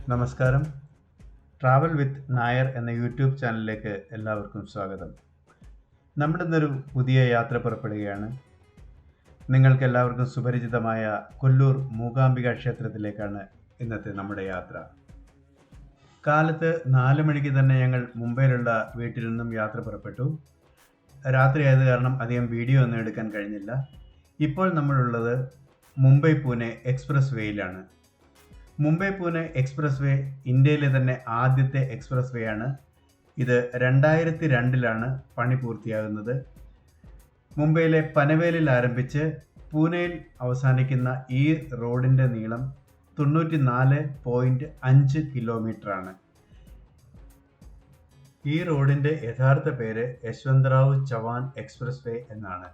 നമസ്കാരം. Travel with Nair എന്ന YouTube ചാനലിലേക്ക് എല്ലാവർക്കും സ്വാഗതം. നമ്മളിന്നൊരു പുതിയ യാത്ര പുറപ്പെടുകയാണ്. നിങ്ങൾക്കെല്ലാവർക്കും സുപരിചിതമായ കൊല്ലൂർ മൂകാംബിക ക്ഷേത്രത്തിലേക്കാണ് ഇന്നത്തെ നമ്മുടെ യാത്ര. കാലത്ത് 4 മണിക്ക് തന്നെ ഞങ്ങൾ മുംബൈയിലുള്ള വീട്ടിൽ നിന്നും യാത്ര പുറപ്പെട്ടു. രാത്രിയായത് കാരണം അധികം വീഡിയോ ഒന്നും എടുക്കാൻ കഴിഞ്ഞില്ല. ഇപ്പോൾ നമ്മളുള്ളത് മുംബൈ പൂനെ എക്സ്പ്രസ് വേയിലാണ്. മുംബൈ പൂനെ എക്സ്പ്രസ് വേ ഇന്ത്യയിലെ തന്നെ ആദ്യത്തെ എക്സ്പ്രസ് വേ ആണ്. ഇത് 2002 പണി പൂർത്തിയാകുന്നത്. മുംബൈയിലെ പനവേലിൽ ആരംഭിച്ച് പൂനെയിൽ അവസാനിക്കുന്ന ഈ റോഡിൻ്റെ നീളം 94.5 കിലോമീറ്ററാണ്. ഈ റോഡിൻ്റെ യഥാർത്ഥ പേര് യശ്വന്തറാവു ചവാൻ എക്സ്പ്രസ് വേ എന്നാണ്.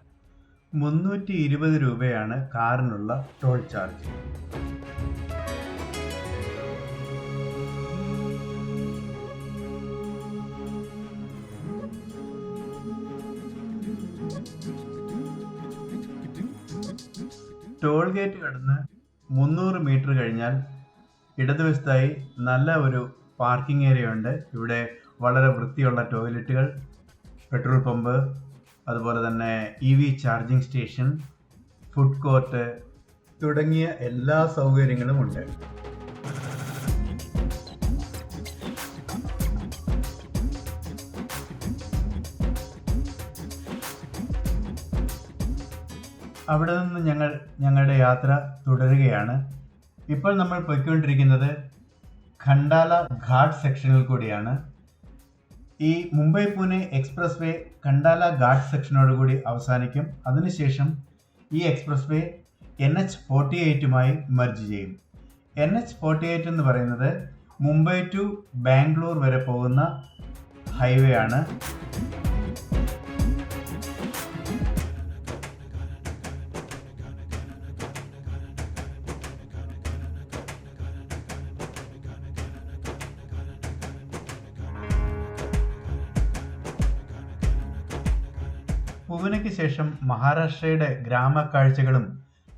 320 രൂപയാണ് കാറിനുള്ള ടോൾ ചാർജ്. ടോൾ ഗേറ്റ് കടന്ന് 300 മീറ്റർ കഴിഞ്ഞാൽ ഇടതുവശത്തായി നല്ല ഒരു പാർക്കിംഗ് ഏരിയ ഉണ്ട്. ഇവിടെ വളരെ വൃത്തിയുള്ള ടോയ്ലറ്റുകൾ, പെട്രോൾ പമ്പ്, അതുപോലെ തന്നെ EV charging station, food court തുടങ്ങിയ എല്ലാ സൗകര്യങ്ങളും ഉണ്ട്. അവിടെ നിന്ന് ഞങ്ങളുടെ യാത്ര തുടരുകയാണ്. ഇപ്പോൾ നമ്മൾ പോയിക്കൊണ്ടിരിക്കുന്നത് ഖണ്ടാല ഘാട്ട് സെക്ഷനിൽ കൂടിയാണ്. ഈ മുംബൈ പൂനെ എക്സ്പ്രസ് വേ ഖണ്ടാല ഘാട്ട് സെക്ഷനോടുകൂടി അവസാനിക്കും. അതിനുശേഷം ഈ എക്സ്പ്രസ് വേ NH48 മെർജ് ചെയ്യും. NH48 എന്ന് പറയുന്നത് മുംബൈ ടു ബാംഗ്ലൂർ വരെ പോകുന്ന ഹൈവേ ആണ്. പൂനെയ്ക്ക് ശേഷം മഹാരാഷ്ട്രയുടെ ഗ്രാമക്കാഴ്ചകളും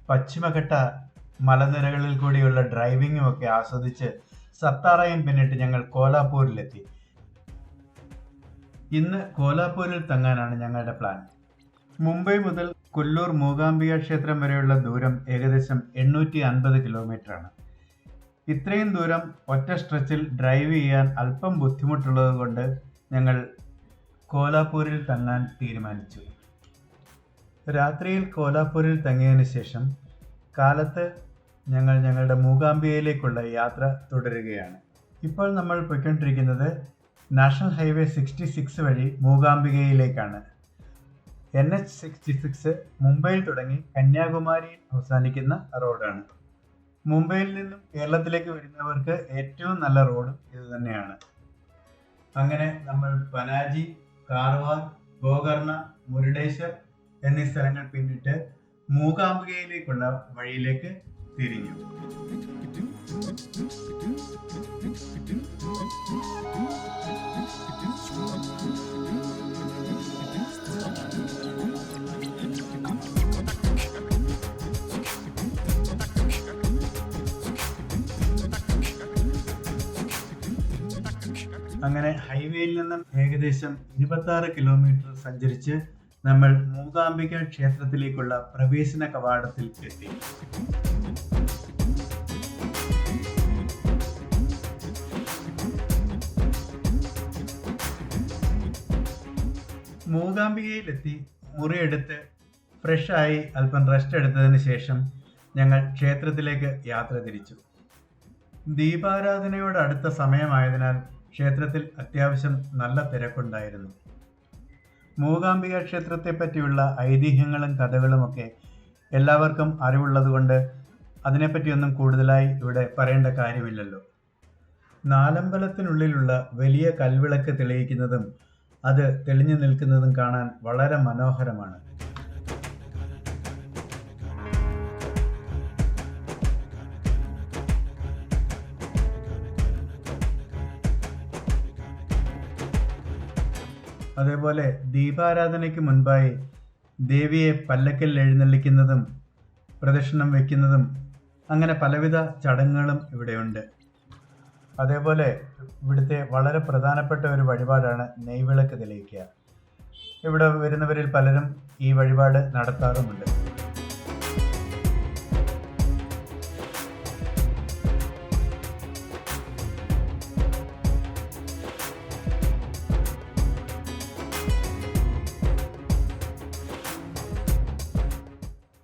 പശ്ചിമഘട്ട മലനിരകളിൽ കൂടിയുള്ള ഡ്രൈവിങ്ങും ഒക്കെ ആസ്വദിച്ച് സത്താറയും പിന്നിട്ട് ഞങ്ങൾ കോലാപൂരിലെത്തി. ഇന്ന് കോലാപൂരിൽ തങ്ങാനാണ് ഞങ്ങളുടെ പ്ലാൻ. മുംബൈ മുതൽ കൊല്ലൂർ മൂകാംബിക ക്ഷേത്രം വരെയുള്ള ദൂരം ഏകദേശം 850 കിലോമീറ്ററാണ്. ഇത്രയും ദൂരം ഒറ്റ സ്ട്രെച്ചിൽ ഡ്രൈവ് ചെയ്യാൻ അല്പം ബുദ്ധിമുട്ടുള്ളത് കൊണ്ട് ഞങ്ങൾ കോലാപൂരിൽ തങ്ങാൻ തീരുമാനിച്ചു. രാത്രിയിൽ കോലാപൂരിൽ തങ്ങിയതിന് ശേഷം കാലത്ത് ഞങ്ങൾ ഞങ്ങളുടെ മൂകാംബികയിലേക്കുള്ള യാത്ര തുടരുകയാണ്. ഇപ്പോൾ നമ്മൾ പോയിക്കൊണ്ടിരിക്കുന്നത് നാഷണൽ ഹൈവേ 66 വഴി മൂകാംബികയിലേക്കാണ്. NH66 മുംബൈയിൽ തുടങ്ങി കന്യാകുമാരിയിൽ അവസാനിക്കുന്ന റോഡാണ്. മുംബൈയിൽ നിന്നും കേരളത്തിലേക്ക് വരുന്നവർക്ക് ഏറ്റവും നല്ല റോഡും ഇത് തന്നെയാണ്. അങ്ങനെ നമ്മൾ പനാജി, കാർവാർ, ഗോകർണ, മുരുഡേശ്വർ എന്നീ സ്ഥലങ്ങൾ പിന്നിട്ട് മൂകാംബികയിലേക്കുള്ള വഴിയിലേക്ക് തിരിഞ്ഞു. അങ്ങനെ ഹൈവേയിൽ നിന്നും ഏകദേശം 26 കിലോമീറ്റർ സഞ്ചരിച്ച് നമ്മൾ മൂകാംബിക ക്ഷേത്രത്തിലേക്കുള്ള പ്രവേശന കവാടത്തിൽ എത്തി. മൂകാംബികയിലെത്തി മുറിയെടുത്ത് ഫ്രഷായി അല്പം റെസ്റ്റ് എടുത്തതിന് ശേഷം ഞങ്ങൾ ക്ഷേത്രത്തിലേക്ക് യാത്ര തിരിച്ചു. ദീപാരാധനയോട് അടുത്ത സമയമായതിനാൽ ക്ഷേത്രത്തിൽ അത്യാവശ്യം നല്ല തിരക്കുണ്ടായിരുന്നു. മൂകാംബിക ക്ഷേത്രത്തെ പറ്റിയുള്ള ഐതിഹ്യങ്ങളും കഥകളുമൊക്കെ എല്ലാവർക്കും അറിവുള്ളതുകൊണ്ട് അതിനെപ്പറ്റിയൊന്നും കൂടുതലായി ഇവിടെ പറയേണ്ട കാര്യമില്ലല്ലോ. നാലമ്പലത്തിനുള്ളിലുള്ള വലിയ കൽവിളക്ക് തെളിയിക്കുന്നതും അത് തെളിഞ്ഞു നിൽക്കുന്നതും കാണാൻ വളരെ മനോഹരമാണ്. അതേപോലെ ദീപാരാധനയ്ക്ക് മുൻപായി ദേവിയെ പല്ലക്കിൽ എഴുന്നള്ളിക്കുന്നതും പ്രദക്ഷിണം വയ്ക്കുന്നതും അങ്ങനെ പലവിധ ചടങ്ങുകളും ഇവിടെയുണ്ട്. അതേപോലെ ഇവിടുത്തെ വളരെ പ്രധാനപ്പെട്ട ഒരു വഴിപാടാണ് നെയ്വിളക്ക് തെളിയിക്കുക. ഇവിടെ വരുന്നവരിൽ പലരും ഈ വഴിപാട് നടത്താറുമുണ്ട്.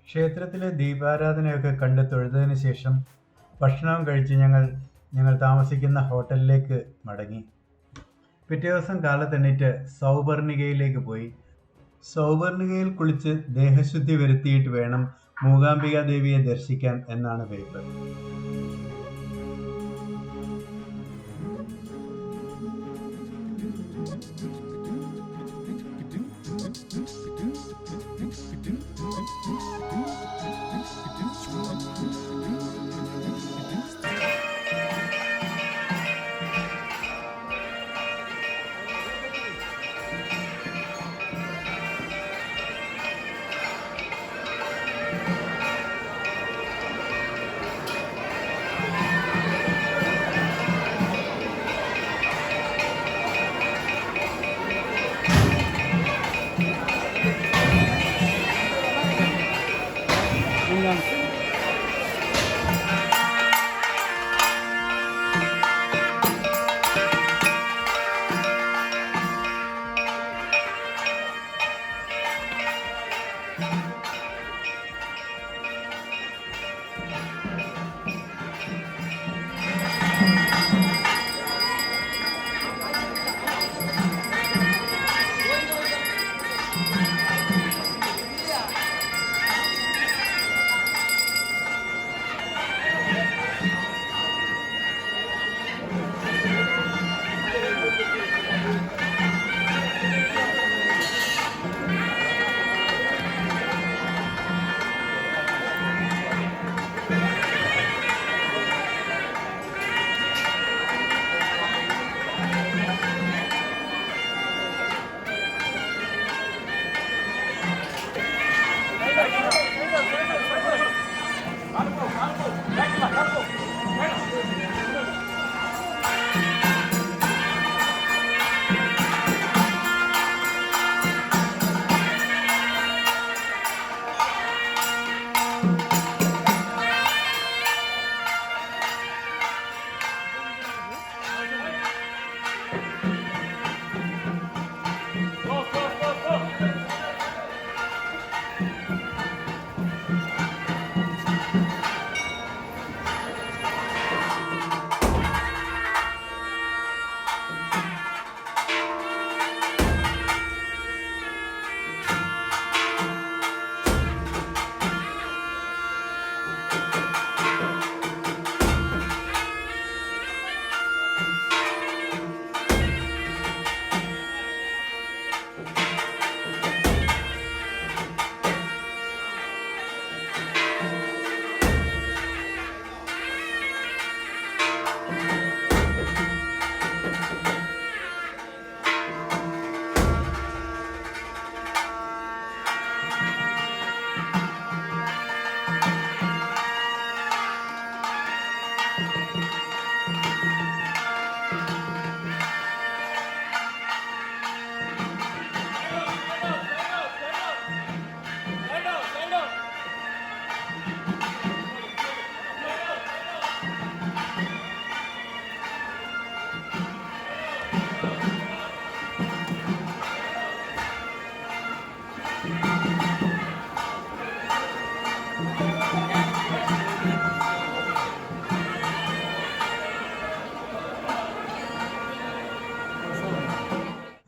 ക്ഷേത്രത്തിലെ ദീപാരാധനയൊക്കെ കണ്ട് തൊഴുതതിന് ശേഷം ഭക്ഷണവും കഴിച്ച് ഞങ്ങൾ താമസിക്കുന്ന ഹോട്ടലിലേക്ക് മടങ്ങി. പിറ്റേ ദിവസം കാലത്തെണ്ണീറ്റ് സൗപർണികയിലേക്ക് പോയി. സൗപർണികയിൽ കുളിച്ച് ദേഹശുദ്ധി വരുത്തിയിട്ട് വേണം മൂകാംബിക ദേവിയെ ദർശിക്കാൻ എന്നാണ് പേര്.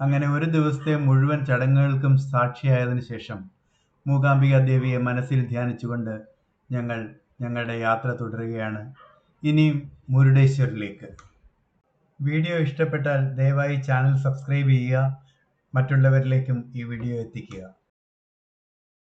അങ്ങനെ ഒരു ദിവസത്തെ മുഴുവൻ ചടങ്ങുകൾക്കും സാക്ഷിയായതിനു ശേഷം മൂകാംബിക ദേവിയെ മനസ്സിൽ ധ്യാനിച്ചുകൊണ്ട് ഞങ്ങളുടെ യാത്ര തുടരുകയാണ് ഇനിയും മുരുടേശ്വറിലേക്ക്. വീഡിയോ ഇഷ്ടപ്പെട്ടാൽ ദയവായി ചാനൽ സബ്സ്ക്രൈബ് ചെയ്യുക, മറ്റുള്ളവരിലേക്കും ഈ വീഡിയോ എത്തിക്കുക.